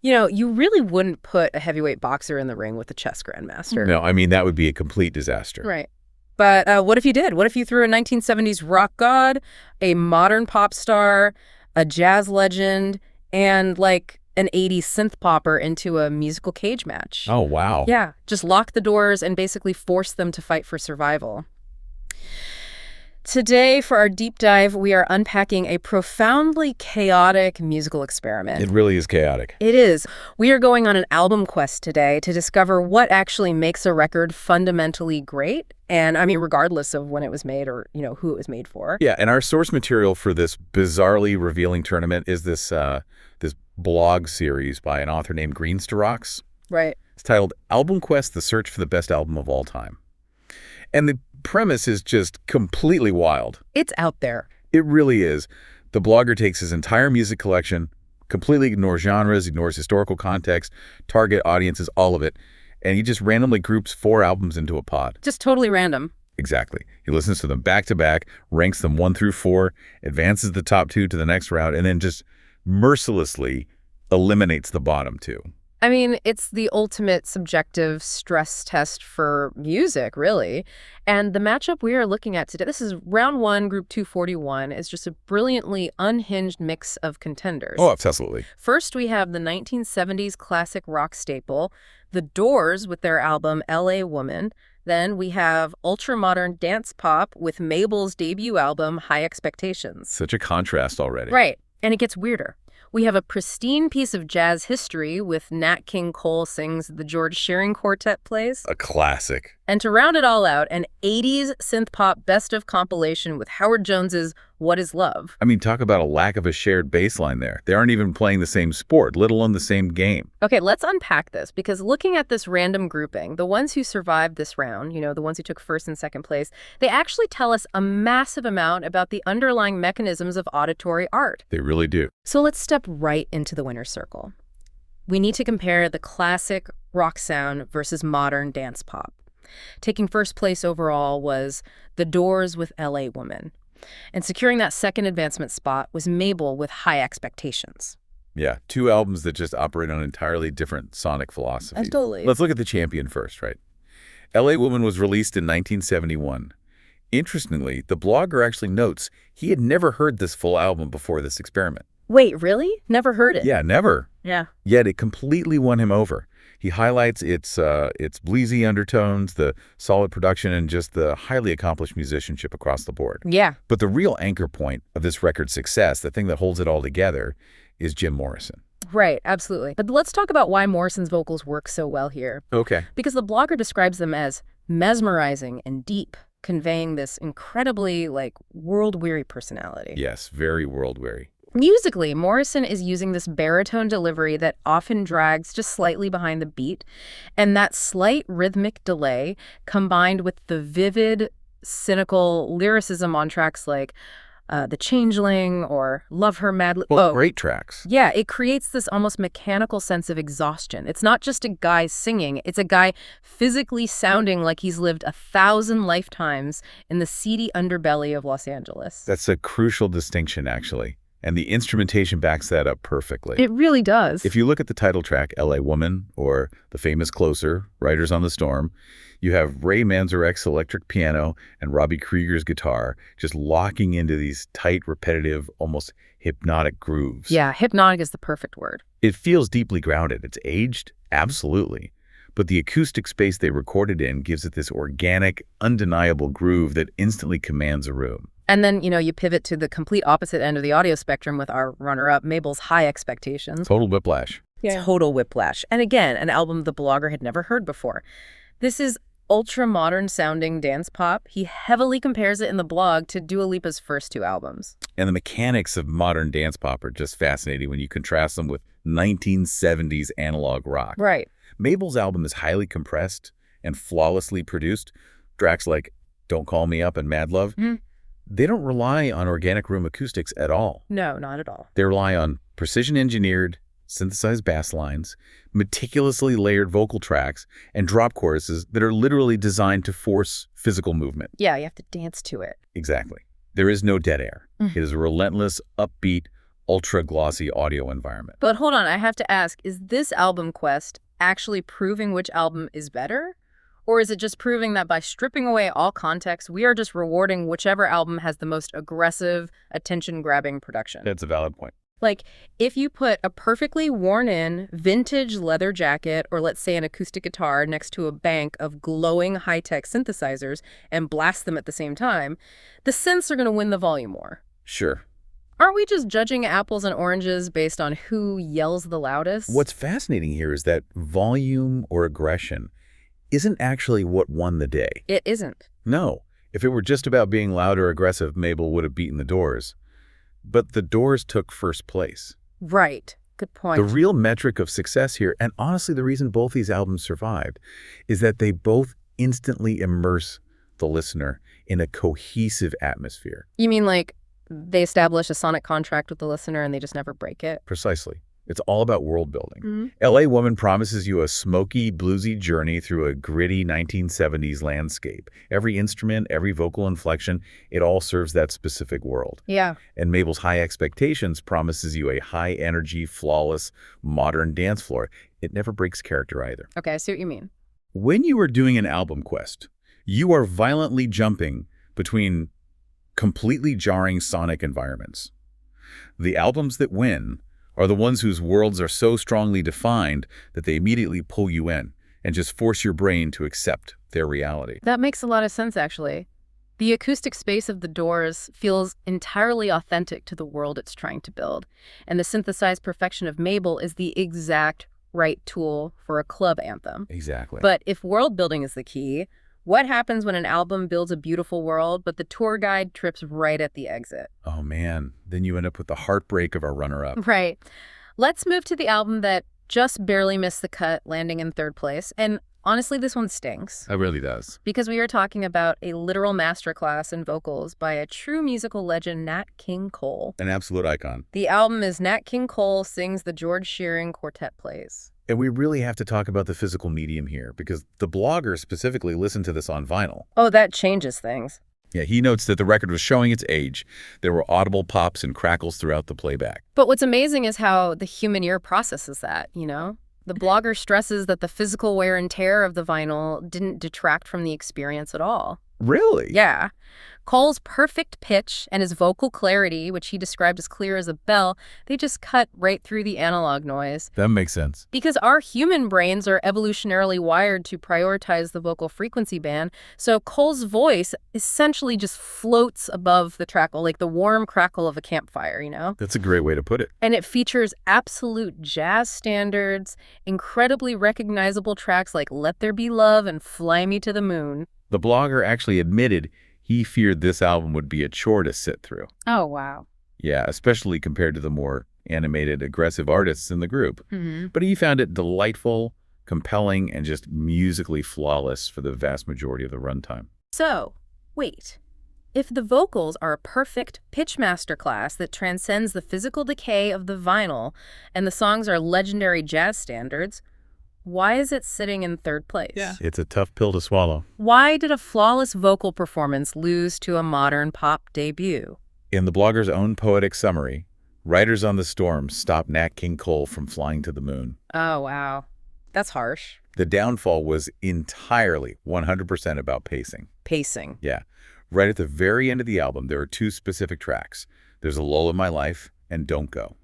You know, you really wouldn't put a heavyweight boxer in the ring with a chess grandmaster. No, I mean, that would be a complete disaster. Right. But what if you did? What if you threw a 1970s rock god, a modern pop star, a jazz legend, and like an 80s synth popper into a musical cage match? Oh, wow. Yeah, just lock the doors and basically force them to fight for survival. Today, for our deep dive, we are unpacking a profoundly chaotic musical experiment. It really is chaotic. It is. We are going on an album quest today to discover what actually makes a record fundamentally great. And I mean, regardless of when it was made or, who it was made for. Yeah, and our source material for this bizarrely revealing tournament is this blog series by an author named Greensterox. Right. It's titled Album Quest, The Search for the Best Album of All Time. And the premise is just completely wild. It's out there. It really is. The blogger takes his entire music collection, completely ignores genres, ignores historical context, target audiences, all of it, and he just randomly groups 4 albums into a pod. Just totally random. Exactly. He listens to them back to back, ranks them 1 through 4, advances the top 2 to the next round, and then just mercilessly eliminates the bottom 2. I mean, it's the ultimate subjective stress test for music, really. And the matchup we are looking at today, this is round 1, group 241, is just a brilliantly unhinged mix of contenders. Oh, absolutely. First, we have the 1970s classic rock staple, The Doors with their album L.A. Woman. Then we have ultra-modern dance pop with Mabel's debut album, High Expectations. Such a contrast already. Right. And it gets weirder. We have a pristine piece of jazz history with Nat King Cole sings the George Shearing Quartet plays. A classic. And to round it all out, an 80s synth-pop best-of compilation with Howard Jones's What Is Love? I mean, talk about a lack of a shared baseline there. They aren't even playing the same sport, let alone the same game. Okay, let's unpack this, because looking at this random grouping, the ones who survived this round, the ones who took first and second place, they actually tell us a massive amount about the underlying mechanisms of auditory art. They really do. So let's step right into the winner's circle. We need to compare the classic rock sound versus modern dance pop. Taking first place overall was The Doors with L.A. Woman. And securing that second advancement spot was Mabel with High Expectations. Yeah, 2 albums that just operate on entirely different sonic philosophies. Totally. Let's look at the champion first, right? L.A. Woman was released in 1971. Interestingly, the blogger actually notes he had never heard this full album before this experiment. Wait, really? Never heard it? Yeah, never. Yeah. Yet it completely won him over. He highlights its bleazy undertones, the solid production, and just the highly accomplished musicianship across the board. Yeah. But the real anchor point of this record's success, the thing that holds it all together, is Jim Morrison. Right, absolutely. But let's talk about why Morrison's vocals work so well here. Okay. Because the blogger describes them as mesmerizing and deep, conveying this incredibly, world-weary personality. Yes, very world-weary. Musically, Morrison is using this baritone delivery that often drags just slightly behind the beat, and that slight rhythmic delay, combined with the vivid, cynical lyricism on tracks like The Changeling or Love Her Madly. Well, great tracks. Yeah, it creates this almost mechanical sense of exhaustion. It's not just a guy singing, it's a guy physically sounding like he's lived 1,000 lifetimes in the seedy underbelly of Los Angeles. That's a crucial distinction, actually. And the instrumentation backs that up perfectly. It really does. If you look at the title track, L.A. Woman, or the famous Closer, Riders on the Storm, you have Ray Manzarek's electric piano and Robbie Krieger's guitar just locking into these tight, repetitive, almost hypnotic grooves. Yeah, hypnotic is the perfect word. It feels deeply grounded. It's aged, absolutely. But the acoustic space they recorded in gives it this organic, undeniable groove that instantly commands a room. And then, you pivot to the complete opposite end of the audio spectrum with our runner-up, Mabel's High Expectations. Total whiplash. Yeah. Total whiplash. And again, an album the blogger had never heard before. This is ultra-modern sounding dance pop. He heavily compares it in the blog to Dua Lipa's first 2 albums. And the mechanics of modern dance pop are just fascinating when you contrast them with 1970s analog rock. Right. Mabel's album is highly compressed and flawlessly produced. Tracks like Don't Call Me Up and Mad Love. Mm-hmm. They don't rely on organic room acoustics at all. No, not at all. They rely on precision-engineered, synthesized bass lines, meticulously layered vocal tracks, and drop choruses that are literally designed to force physical movement. Yeah, you have to dance to it. Exactly. There is no dead air. It is a relentless, upbeat, ultra-glossy audio environment. But hold on, I have to ask, is this album quest actually proving which album is better? Or is it just proving that by stripping away all context, we are just rewarding whichever album has the most aggressive, attention-grabbing production? That's a valid point. Like, if you put a perfectly worn-in vintage leather jacket or let's say an acoustic guitar next to a bank of glowing high-tech synthesizers and blast them at the same time, the synths are going to win the volume war. Sure. Aren't we just judging apples and oranges based on who yells the loudest? What's fascinating here is that volume or aggression isn't actually what won the day. It isn't. No. If it were just about being loud or aggressive, Mabel would have beaten the Doors. But the Doors took first place. Right. Good point. The real metric of success here, and honestly the reason both these albums survived, is that they both instantly immerse the listener in a cohesive atmosphere. You mean like they establish a sonic contract with the listener and they just never break it? Precisely. It's all about world building. Mm-hmm. LA Woman promises you a smoky, bluesy journey through a gritty 1970s landscape. Every instrument, every vocal inflection, it all serves that specific world. Yeah. And Mabel's High Expectations promises you a high-energy, flawless, modern dance floor. It never breaks character either. Okay, I see what you mean. When you are doing an album quest, you are violently jumping between completely jarring sonic environments. The albums that win are the ones whose worlds are so strongly defined that they immediately pull you in and just force your brain to accept their reality. That makes a lot of sense, actually. The acoustic space of the Doors feels entirely authentic to the world it's trying to build, and the synthesized perfection of Mabel is the exact right tool for a club anthem. Exactly. But if world building is the key, what happens when an album builds a beautiful world, but the tour guide trips right at the exit? Oh man, then you end up with the heartbreak of our runner-up. Right. Let's move to the album that just barely missed the cut, landing in third place. And honestly, this one stinks. It really does. Because we are talking about a literal masterclass in vocals by a true musical legend, Nat King Cole. An absolute icon. The album is Nat King Cole Sings the George Shearing Quartet Plays. And we really have to talk about the physical medium here, because the blogger specifically listened to this on vinyl. Oh, that changes things. Yeah, he notes that the record was showing its age. There were audible pops and crackles throughout the playback. But what's amazing is how the human ear processes that, you know? The blogger stresses that the physical wear and tear of the vinyl didn't detract from the experience at all. Really? Yeah. Cole's perfect pitch and his vocal clarity, which he described as clear as a bell, they just cut right through the analog noise. That makes sense. Because our human brains are evolutionarily wired to prioritize the vocal frequency band, so Cole's voice essentially just floats above the crackle, like the warm crackle of a campfire, you know? That's a great way to put it. And it features absolute jazz standards, incredibly recognizable tracks like Let There Be Love and Fly Me to the Moon. The blogger actually admitted he feared this album would be a chore to sit through. Oh, wow. Yeah, especially compared to the more animated, aggressive artists in the group. Mm-hmm. But he found it delightful, compelling, and just musically flawless for the vast majority of the runtime. So, wait. If the vocals are a perfect pitch masterclass that transcends the physical decay of the vinyl, and the songs are legendary jazz standards, why is it sitting in third place? Yeah. It's a tough pill to swallow. Why did a flawless vocal performance lose to a modern pop debut? In the blogger's own poetic summary, Riders on the Storm stopped Nat King Cole from flying to the moon. Oh, wow. That's harsh. The downfall was entirely 100% about pacing. Pacing. Yeah. Right at the very end of the album, there are two specific tracks. There's A Lull in My Life and Don't Go.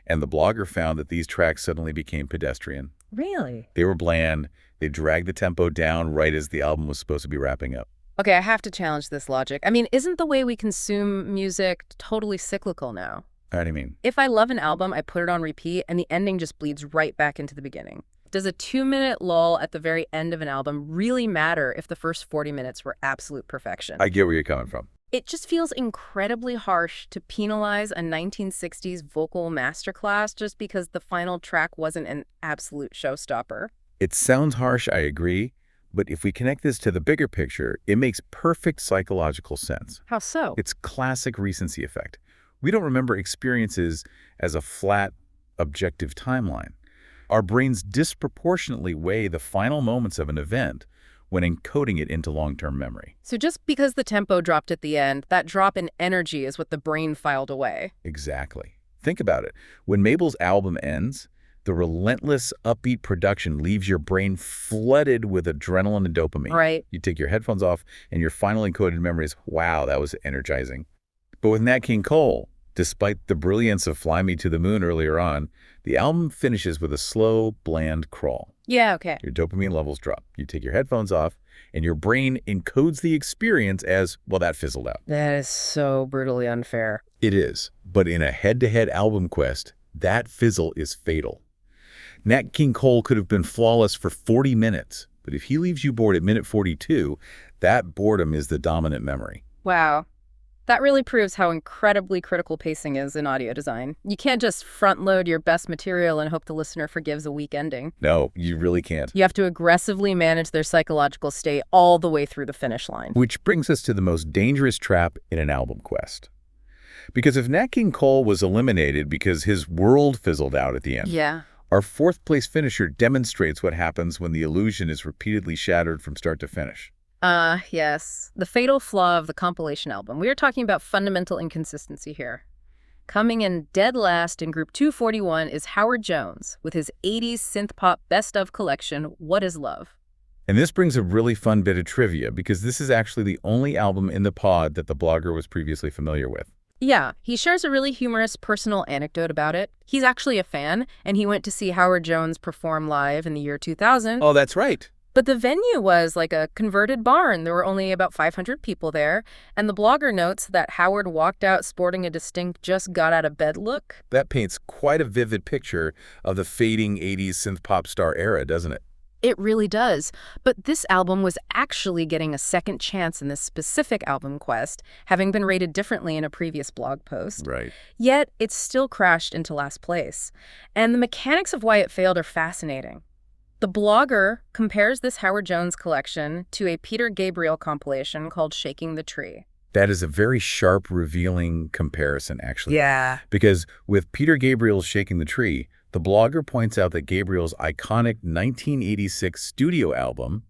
And the blogger found that these tracks suddenly became pedestrian. Really? They were bland. They dragged the tempo down right as the album was supposed to be wrapping up. Okay, I have to challenge this logic. I mean, isn't the way we consume music totally cyclical now? How do you mean? If I love an album, I put it on repeat, and the ending just bleeds right back into the beginning. Does a 2-minute lull at the very end of an album really matter if the first 40 minutes were absolute perfection? I get where you're coming from. It just feels incredibly harsh to penalize a 1960s vocal masterclass just because the final track wasn't an absolute showstopper. It sounds harsh, I agree, but if we connect this to the bigger picture, it makes perfect psychological sense. How so? It's classic recency effect. We don't remember experiences as a flat, objective timeline. Our brains disproportionately weigh the final moments of an event when encoding it into long-term memory. So just because the tempo dropped at the end, that drop in energy is what the brain filed away. Exactly. Think about it. When Mabel's album ends, the relentless, upbeat production leaves your brain flooded with adrenaline and dopamine. Right. You take your headphones off, and your final encoded memory is, wow, that was energizing. But with Nat King Cole, despite the brilliance of Fly Me to the Moon earlier on, the album finishes with a slow, bland crawl. Yeah, okay. Your dopamine levels drop. You take your headphones off, and your brain encodes the experience as, well, that fizzled out. That is so brutally unfair. It is. But in a head-to-head album quest, that fizzle is fatal. Nat King Cole could have been flawless for 40 minutes, but if he leaves you bored at minute 42, that boredom is the dominant memory. Wow. That really proves how incredibly critical pacing is in audio design. You can't just front-load your best material and hope the listener forgives a weak ending. No, you really can't. You have to aggressively manage their psychological state all the way through the finish line. Which brings us to the most dangerous trap in an album quest. Because if Nat King Cole was eliminated because his world fizzled out at the end, Yeah. our fourth-place finisher demonstrates what happens when the illusion is repeatedly shattered from start to finish. Yes. The fatal flaw of the compilation album. We are talking about fundamental inconsistency here. Coming in dead last in Group 241 is Howard Jones with his 80s synth-pop best-of collection, What Is Love? And this brings a really fun bit of trivia, because this is actually the only album in the pod that the blogger was previously familiar with. Yeah, he shares a really humorous personal anecdote about it. He's actually a fan, and he went to see Howard Jones perform live in the year 2000. Oh, that's right. But the venue was like a converted barn. There were only about 500 people there. And the blogger notes that Howard walked out sporting a distinct just-got-out-of-bed look. That paints quite a vivid picture of the fading 80s synth-pop star era, doesn't it? It really does. But this album was actually getting a second chance in this specific album quest, having been rated differently in a previous blog post. Right. Yet, it still crashed into last place. And the mechanics of why it failed are fascinating. The blogger compares this Howard Jones collection to a Peter Gabriel compilation called Shaking the Tree. That is a very sharp, revealing comparison, actually. Yeah. Because with Peter Gabriel's Shaking the Tree, the blogger points out that Gabriel's iconic 1986 studio album,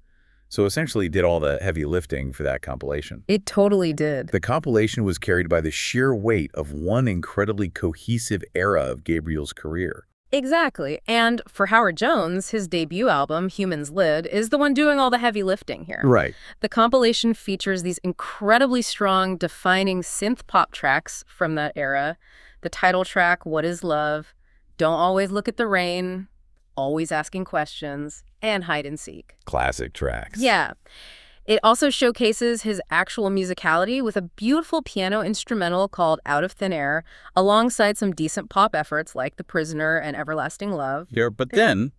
so essentially did all the heavy lifting for that compilation. It totally did. The compilation was carried by the sheer weight of one incredibly cohesive era of Gabriel's career. Exactly. And for Howard Jones, his debut album, Humans Lid, is the one doing all the heavy lifting here. Right. The compilation features these incredibly strong, defining synth-pop tracks from that era. The title track, What Is Love?, Don't Always Look at the Rain, Always Asking Questions, and Hide and Seek. Classic tracks. Yeah. It also showcases his actual musicality with a beautiful piano instrumental called Out of Thin Air, alongside some decent pop efforts like The Prisoner and Everlasting Love. Yeah, but then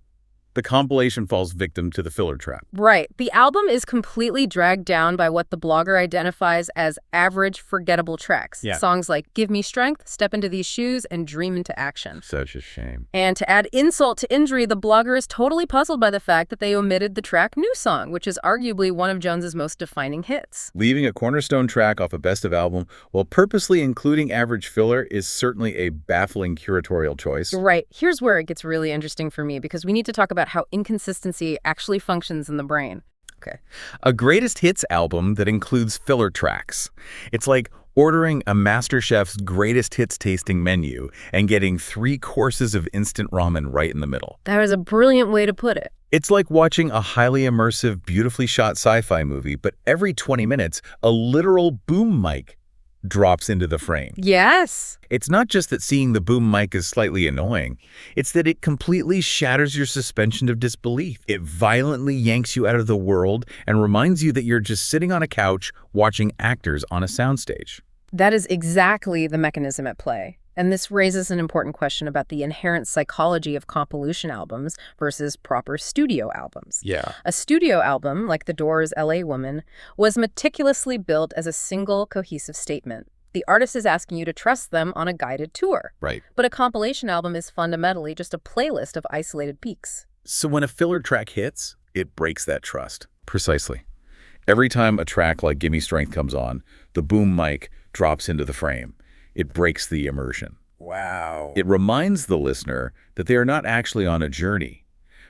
the compilation falls victim to the filler trap. Right. The album is completely dragged down by what the blogger identifies as average, forgettable tracks. Yeah. Songs like Give Me Strength, Step Into These Shoes, and Dream Into Action. Such a shame. And to add insult to injury, the blogger is totally puzzled by the fact that they omitted the track New Song, which is arguably one of Jones's most defining hits. Leaving a cornerstone track off a best of album while purposely including average filler is certainly a baffling curatorial choice. Right. Here's where it gets really interesting for me, because we need to talk about how inconsistency actually functions in the brain. Okay. A greatest hits album that includes filler tracks. It's like ordering a MasterChef's greatest hits tasting menu and getting 3 courses of instant ramen right in the middle. That is a brilliant way to put it. It's like watching a highly immersive, beautifully shot sci-fi movie, but every 20 minutes, a literal boom mic drops into the frame. Yes. It's not just that seeing the boom mic is slightly annoying. It's that it completely shatters your suspension of disbelief. It violently yanks you out of the world and reminds you that you're just sitting on a couch watching actors on a soundstage. That is exactly the mechanism at play. And this raises an important question about the inherent psychology of compilation albums versus proper studio albums. Yeah. A studio album, like The Doors' L.A. Woman, was meticulously built as a single, cohesive statement. The artist is asking you to trust them on a guided tour. Right. But a compilation album is fundamentally just a playlist of isolated peaks. So when a filler track hits, it breaks that trust. Precisely. Every time a track like Gimme Strength comes on, the boom mic drops into the frame. It breaks the immersion. Wow. It reminds the listener that they are not actually on a journey.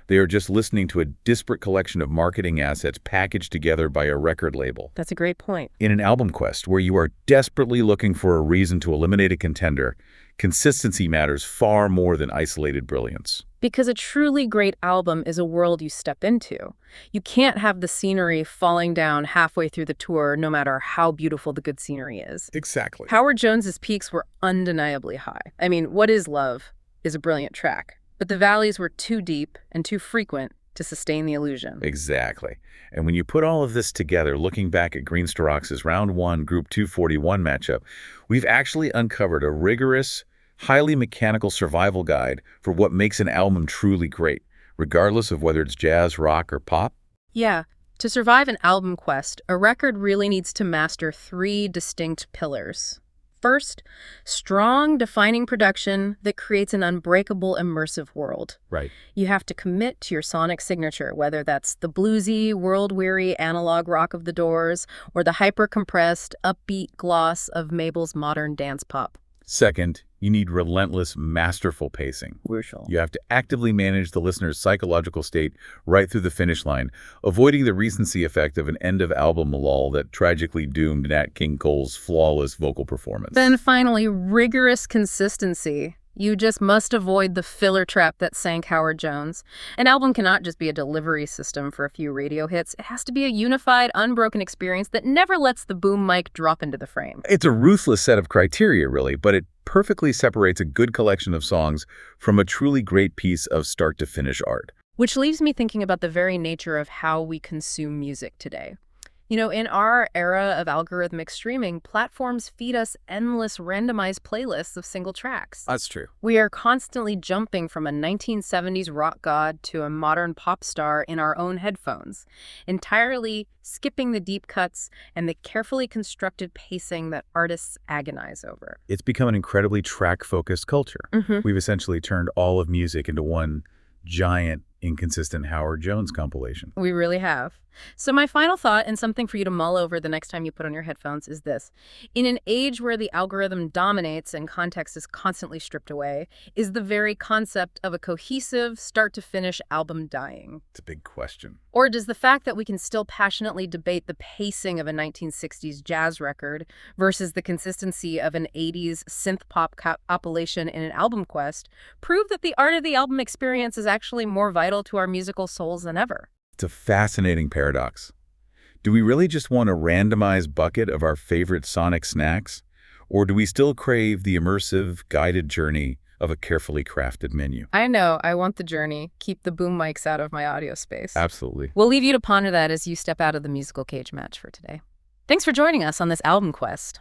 They are just listening to a disparate collection of marketing assets packaged together by a record label. That's a great point. In an album quest where you are desperately looking for a reason to eliminate a contender, Consistency matters far more than isolated brilliance. Because a truly great album is a world you step into. You can't have the scenery falling down halfway through the tour, no matter how beautiful the good scenery is. Exactly. Howard Jones's peaks were undeniably high. I mean, What Is Love is a brilliant track, but the valleys were too deep and too frequent to sustain the illusion. Exactly. And when you put all of this together, looking back at Green Starox's Round 1 Group 241 matchup, we've actually uncovered a rigorous, highly mechanical survival guide for what makes an album truly great, regardless of whether it's jazz, rock, or pop. Yeah, to survive an album quest, a record really needs to master 3 distinct pillars. First, strong, defining production that creates an unbreakable, immersive world. Right. You have to commit to your sonic signature, whether that's the bluesy, world-weary analog rock of the Doors or the hyper-compressed, upbeat gloss of Mabel's modern dance pop. Second, you need relentless, masterful pacing. Crucial. You have to actively manage the listener's psychological state right through the finish line, avoiding the recency effect of an end-of-album lull that tragically doomed Nat King Cole's flawless vocal performance. Then finally, rigorous consistency. You just must avoid the filler trap that sank Howard Jones. An album cannot just be a delivery system for a few radio hits. It has to be a unified, unbroken experience that never lets the boom mic drop into the frame. It's a ruthless set of criteria, really, but it perfectly separates a good collection of songs from a truly great piece of start-to-finish art. Which leaves me thinking about the very nature of how we consume music today. You know, in our era of algorithmic streaming, platforms feed us endless randomized playlists of single tracks. That's true. We are constantly jumping from a 1970s rock god to a modern pop star in our own headphones, entirely skipping the deep cuts and the carefully constructed pacing that artists agonize over. It's become an incredibly track-focused culture. We've essentially turned all of music into one giant, inconsistent Howard Jones compilation. We really have. So my final thought, and something for you to mull over the next time you put on your headphones, is this. In an age where the algorithm dominates and context is constantly stripped away, is the very concept of a cohesive, start-to-finish album dying? It's a big question. Or does the fact that we can still passionately debate the pacing of a 1960s jazz record versus the consistency of an 80s synth-pop compilation in an album quest prove that the art of the album experience is actually more vital to our musical souls than ever? It's a fascinating paradox. Do we really just want a randomized bucket of our favorite sonic snacks? Or do we still crave the immersive, guided journey of a carefully crafted menu? I know, I want the journey. Keep the boom mics out of my audio space. Absolutely. We'll leave you to ponder that as you step out of the musical cage match for today. Thanks for joining us on this album quest.